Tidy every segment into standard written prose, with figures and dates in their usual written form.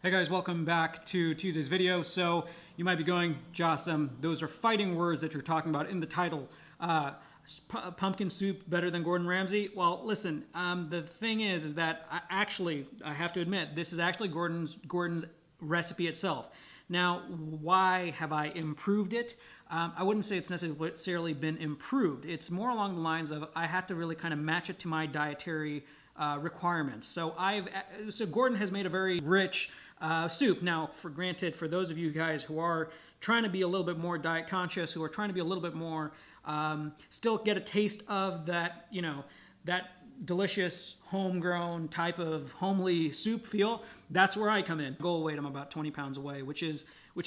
Hey guys, welcome back to Tuesday's video. So you might be going, Joss, those are fighting words that you're talking about in the title. Pumpkin soup better than Gordon Ramsay? Well, listen, the thing is that I have to admit, this is actually Gordon's recipe itself. Now, why have I improved it? I wouldn't say it's necessarily been improved. It's more along the lines of I had to really kind of match it to my dietary requirements. So Gordon has made a very rich soup. Now, for those of you guys who are trying to be a little bit more diet conscious, who are trying to be a little bit more, still get a taste of that, that delicious homegrown type of homely soup feel, that's where I come in. Goal weight, I'm about 20 pounds away, which is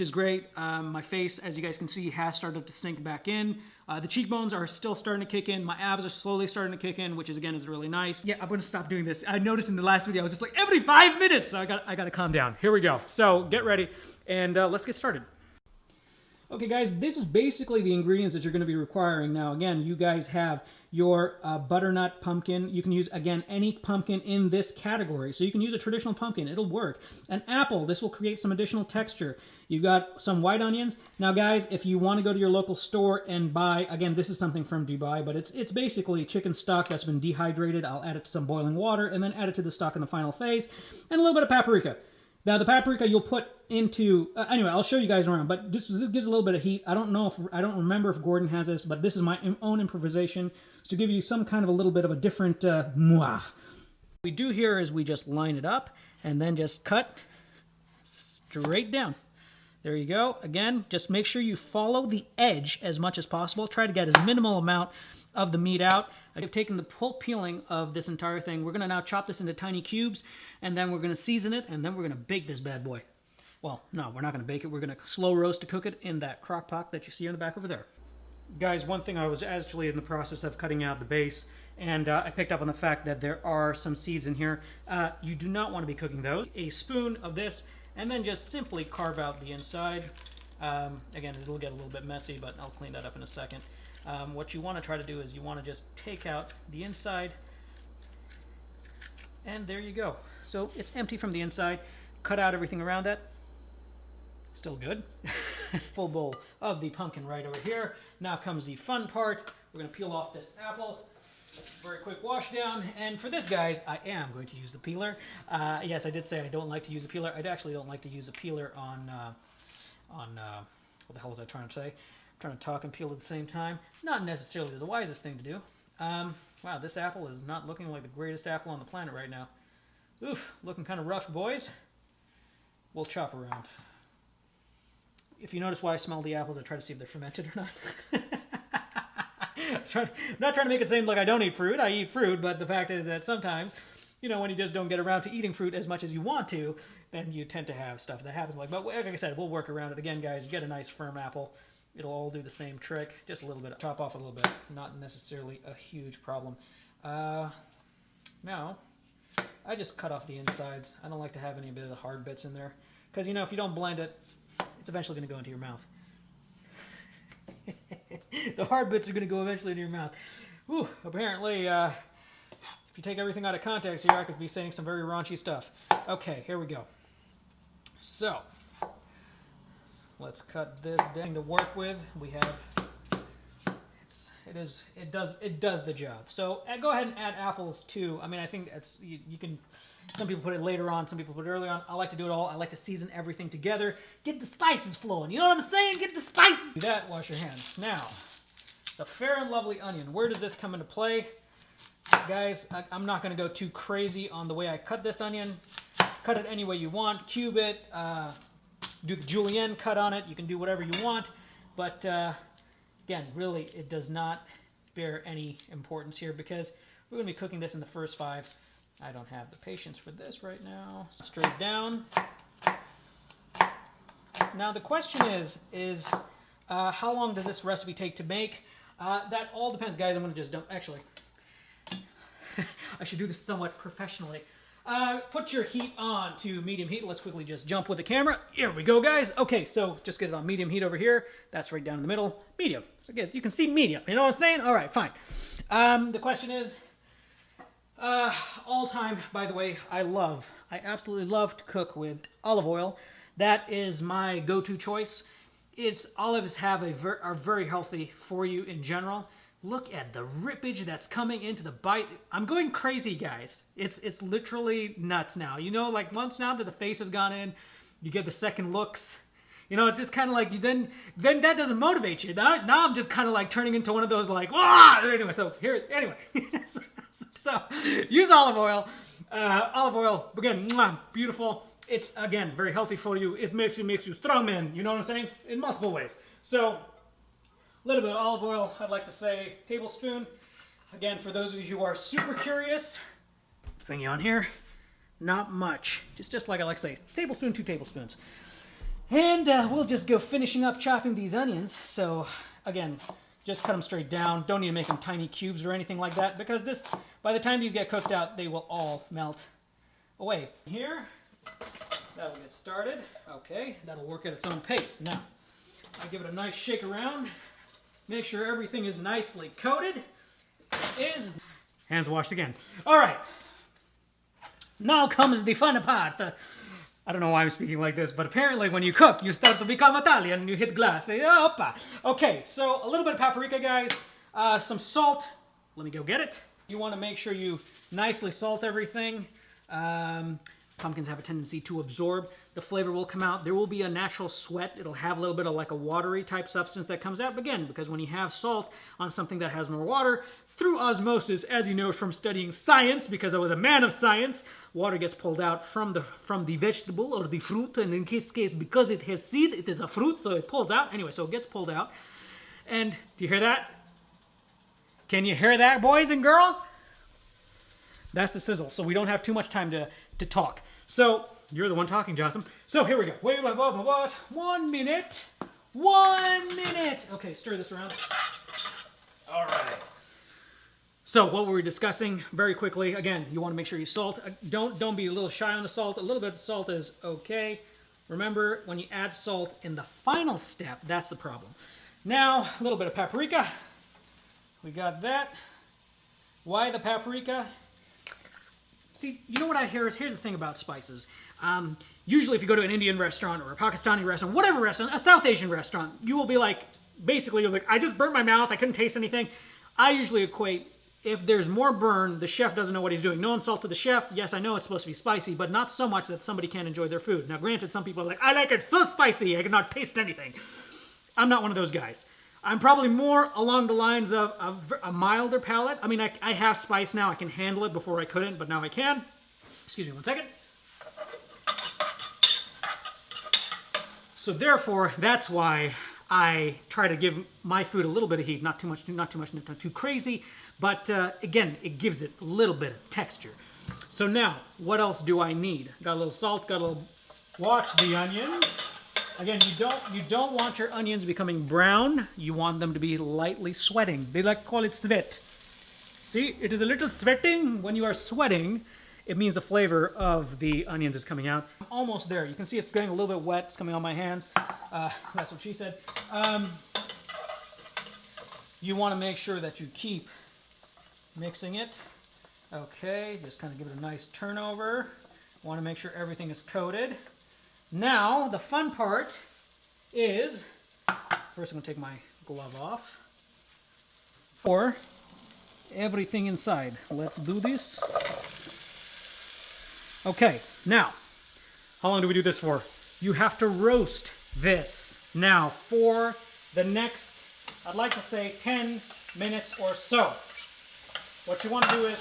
great. My face, as you guys can see, has started to sink back in. The cheekbones are still starting to kick in. My abs are slowly starting to kick in, which is really nice. Yeah, I'm gonna stop doing this. I noticed in the last video, I was just like, every 5 minutes, so I gotta calm down. Here we go. So get ready, and let's get started. Okay guys, this is basically the ingredients that you're gonna be requiring. Now again, you guys have your butternut pumpkin. You can use, again, any pumpkin in this category. So you can use a traditional pumpkin, it'll work. An apple, this will create some additional texture. You've got some white onions. Now guys, if you want to go to your local store and buy, again, this is something from Dubai, but it's basically chicken stock that's been dehydrated. I'll add it to some boiling water and then add it to the stock in the final phase, and a little bit of paprika. Now the paprika you'll put into, anyway, I'll show you guys around, but this gives a little bit of heat. I don't remember if Gordon has this, but this is my own improvisation to give you some kind of a little bit of a different What we do here is we just line it up and then just cut straight down. There you go. Again, just make sure you follow the edge as much as possible. Try to get as minimal amount of the meat out. I've taken the full peeling of this entire thing. We're going to now chop this into tiny cubes, and then we're going to season it, and then we're going to bake this bad boy. Well, no, we're not going to bake it. We're going to slow roast to cook it in that crock pot that you see on the back over there. Guys, one thing, I was actually in the process of cutting out the base, and I picked up on the fact that there are some seeds in here. You do not want to be cooking those. A spoon of this, and then just simply carve out the inside. Again, it'll get a little bit messy, but I'll clean that up in a second. What you want to try to do is you want to just take out the inside, and there you go. So it's empty from the inside. Cut out everything around that. Still good. Full bowl of the pumpkin right over here. Now comes the fun part. We're going to peel off this apple. Very quick wash down. And for this, guys, I am going to use the peeler. Yes, I did say I don't like to use a peeler. I actually don't like to use a peeler on what the hell was I trying to say? I'm trying to talk and peel at the same time. Not necessarily the wisest thing to do. Wow, this apple is not looking like the greatest apple on the planet right now. Oof, looking kind of rough, boys. We'll chop around. If you notice why I smell the apples, I try to see if they're fermented or not. I'm not trying to make it seem like I don't eat fruit. I eat fruit, but the fact is that sometimes, when you just don't get around to eating fruit as much as you want to, then you tend to have stuff that happens. But like I said, we'll work around it. Again, guys, you get a nice firm apple. It'll all do the same trick. Just a little bit. Chop off a little bit. Not necessarily a huge problem. Now, I just cut off the insides. I don't like to have any bit of the hard bits in there. Because, if you don't blend it, it's eventually going to go into your mouth. The hard bits are going to go eventually into your mouth. Whew, apparently, if you take everything out of context here, I could be saying some very raunchy stuff. Okay, here we go. So, let's cut this down to work with. We have, it does the job. So, go ahead and add apples too. I mean, I think that's, you can, some people put it later on, some people put it early on. I like to do it all. I like to season everything together. Get the spices flowing. You know what I'm saying? Get the spices. Do that, wash your hands. Now, the fair and lovely onion. Where does this come into play? Guys, I'm not going to go too crazy on the way I cut this onion. Cut it any way you want. Cube it. Do the julienne cut on it. You can do whatever you want. But, again, really, it does not bear any importance here because we're going to be cooking this in the first 5. I don't have the patience for this right now. Straight down. Now the question is how long does this recipe take to make? That all depends, guys. I'm going to just dump. Actually, I should do this somewhat professionally. Put your heat on to medium heat. Let's quickly just jump with the camera. Here we go, guys. Okay, so just get it on medium heat over here. That's right down in the middle. Medium. So again, you can see medium. You know what I'm saying? All right, fine. The question is, all time, by the way, I love I absolutely love to cook with olive oil. That is my go-to choice. Olives are very healthy for you in general. Look at the rippage that's coming into the bite. I'm going crazy, guys. It's literally nuts now. You know, like once now that the face has gone in, you get the second looks. You know, it's just kind of like, then that doesn't motivate you. Now I'm just kind of like turning into one of those like, ah! Anyway, so use olive oil. Olive oil, again, beautiful. It's, again, very healthy for you. It makes you strong man, you know what I'm saying? In multiple ways. So, a little bit of olive oil, I'd like to say tablespoon. Again, for those of you who are super curious, thingy on here, not much. Just like I like to say, tablespoon, 2 tablespoons. And we'll just go finishing up chopping these onions. So, again, just cut them straight down. Don't need to make them tiny cubes or anything like that, because by the time these get cooked out, they will all melt away. Here, that'll get started. Okay, that'll work at its own pace. Now, I give it a nice shake around. Make sure everything is nicely coated. Hands washed again. All right. Now comes the fun part. I don't know why I'm speaking like this, but apparently when you cook, you start to become Italian and you hit glass. Opa. Okay, so a little bit of paprika, guys. Some salt. Let me go get it. You want to make sure you nicely salt everything. Pumpkins have a tendency to absorb. The flavor will come out. There will be a natural sweat. It'll have a little bit of like a watery type substance that comes out. But again, because when you have salt on something that has more water, through osmosis, as you know from studying science, because I was a man of science, water gets pulled out from the vegetable or the fruit. And in this case, because it has seed, it is a fruit, so it pulls out. Anyway, so it gets pulled out. And do you hear that? Can you hear that, boys and girls? That's the sizzle, so we don't have too much time to talk. So, you're the one talking, Jocelyn. So, here we go. Wait, what? 1 minute. 1 minute. Okay, stir this around. All right. So, what were we discussing? Very quickly, again, you want to make sure you salt. Don't be a little shy on the salt. A little bit of salt is okay. Remember, when you add salt in the final step, that's the problem. Now, a little bit of paprika. We got that. Why the paprika? See, you know what I hear is, here's the thing about spices. Usually if you go to an Indian restaurant or a Pakistani restaurant, whatever restaurant, a South Asian restaurant, you will be like, basically, you're like, I just burnt my mouth, I couldn't taste anything. I usually equate, if there's more burn, the chef doesn't know what he's doing. No insult to the chef. Yes, I know it's supposed to be spicy, but not so much that somebody can't enjoy their food. Now, granted, some people are like, I like it so spicy, I cannot taste anything. I'm not one of those guys. I'm probably more along the lines of a milder palate. I mean, I have spice now. I can handle it. Before I couldn't, but now I can. Excuse me 1 second. So therefore, that's why I try to give my food a little bit of heat. Not too much, not too crazy. But again, it gives it a little bit of texture. So now, what else do I need? Got a little salt, got a little... Watch the onions. Again, you don't want your onions becoming brown. You want them to be lightly sweating. They like to call it sweat. See, it is a little sweating. When you are sweating, it means the flavor of the onions is coming out. I'm almost there. You can see it's getting a little bit wet. It's coming on my hands. That's what she said. You want to make sure that you keep mixing it. Okay, just kind of give it a nice turnover. Want to make sure everything is coated. Now, the fun part is, first I'm going to take my glove off, for everything inside. Let's do this. Okay, now, how long do we do this for? You have to roast this now for the next, I'd like to say 10 minutes or so. What you want to do is,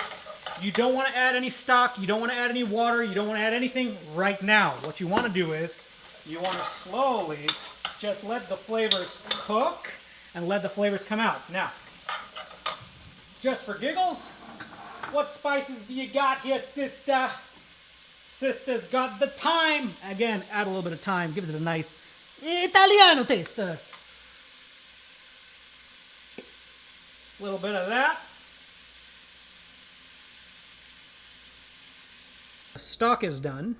you don't want to add any stock, you don't want to add any water, you don't want to add anything right now. What you want to do is, you want to slowly just let the flavors cook and let the flavors come out. Now, just for giggles, what spices do you got here, sister? Sister's got the thyme. Again, add a little bit of thyme, gives it a nice Italiano taste. A little bit of that. The stock is done,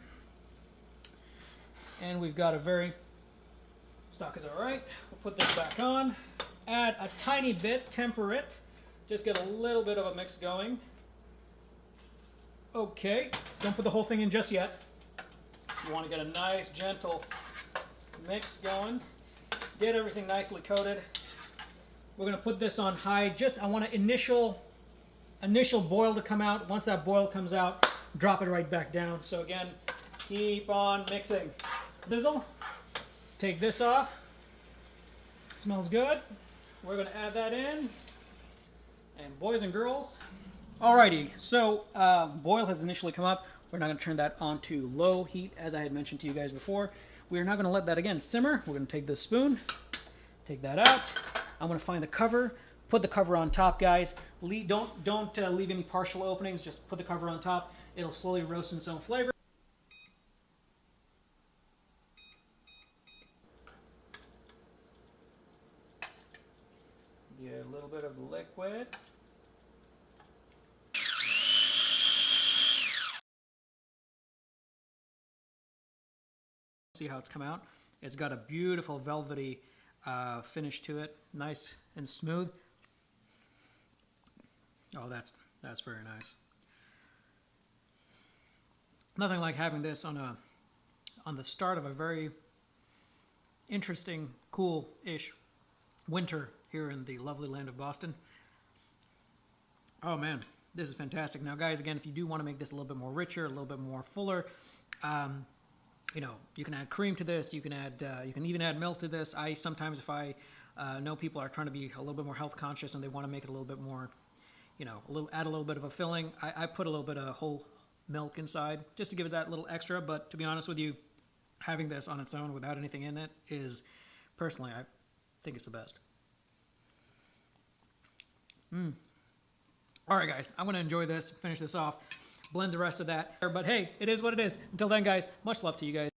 and we've got a very, stock is all right. We'll put this back on, add a tiny bit, temper it, just get a little bit of a mix going. Okay, don't put the whole thing in just yet. You want to get a nice, gentle mix going. Get everything nicely coated. We're going to put this on high. I want an initial boil to come out. Once that boil comes out, drop it right back down. So again, keep on mixing. Sizzle. Take this off. Smells good. We're going to add that in. And boys and girls. Alrighty, so boil has initially come up. We're not going to turn that on to low heat, as I had mentioned to you guys before. We are not going to let that again simmer. We're going to take this spoon, take that out. I'm going to find the cover, put the cover on top, guys. Don't leave any partial openings. Just put the cover on top. It'll slowly roast in its own flavor. Get a little bit of liquid. See how it's come out? It's got a beautiful velvety finish to it, nice and smooth. Oh, that's very nice. Nothing like having this on the start of a very interesting, cool-ish winter here in the lovely land of Boston. Oh man, this is fantastic. Now, guys, again, if you do want to make this a little bit more richer, a little bit more fuller, you know, you can add cream to this. You can even add milk to this. Sometimes, if I know people are trying to be a little bit more health conscious and they want to make it a little bit more, you know, add a little bit of a filling, I put a little bit of whole milk inside just to give it that little extra. But to be honest with you, having this on its own without anything in it is, personally, I think it's the best. All right, guys, I'm going to enjoy this, finish this off, blend the rest of that. But hey, it is what it is. Until then, guys, much love to you guys.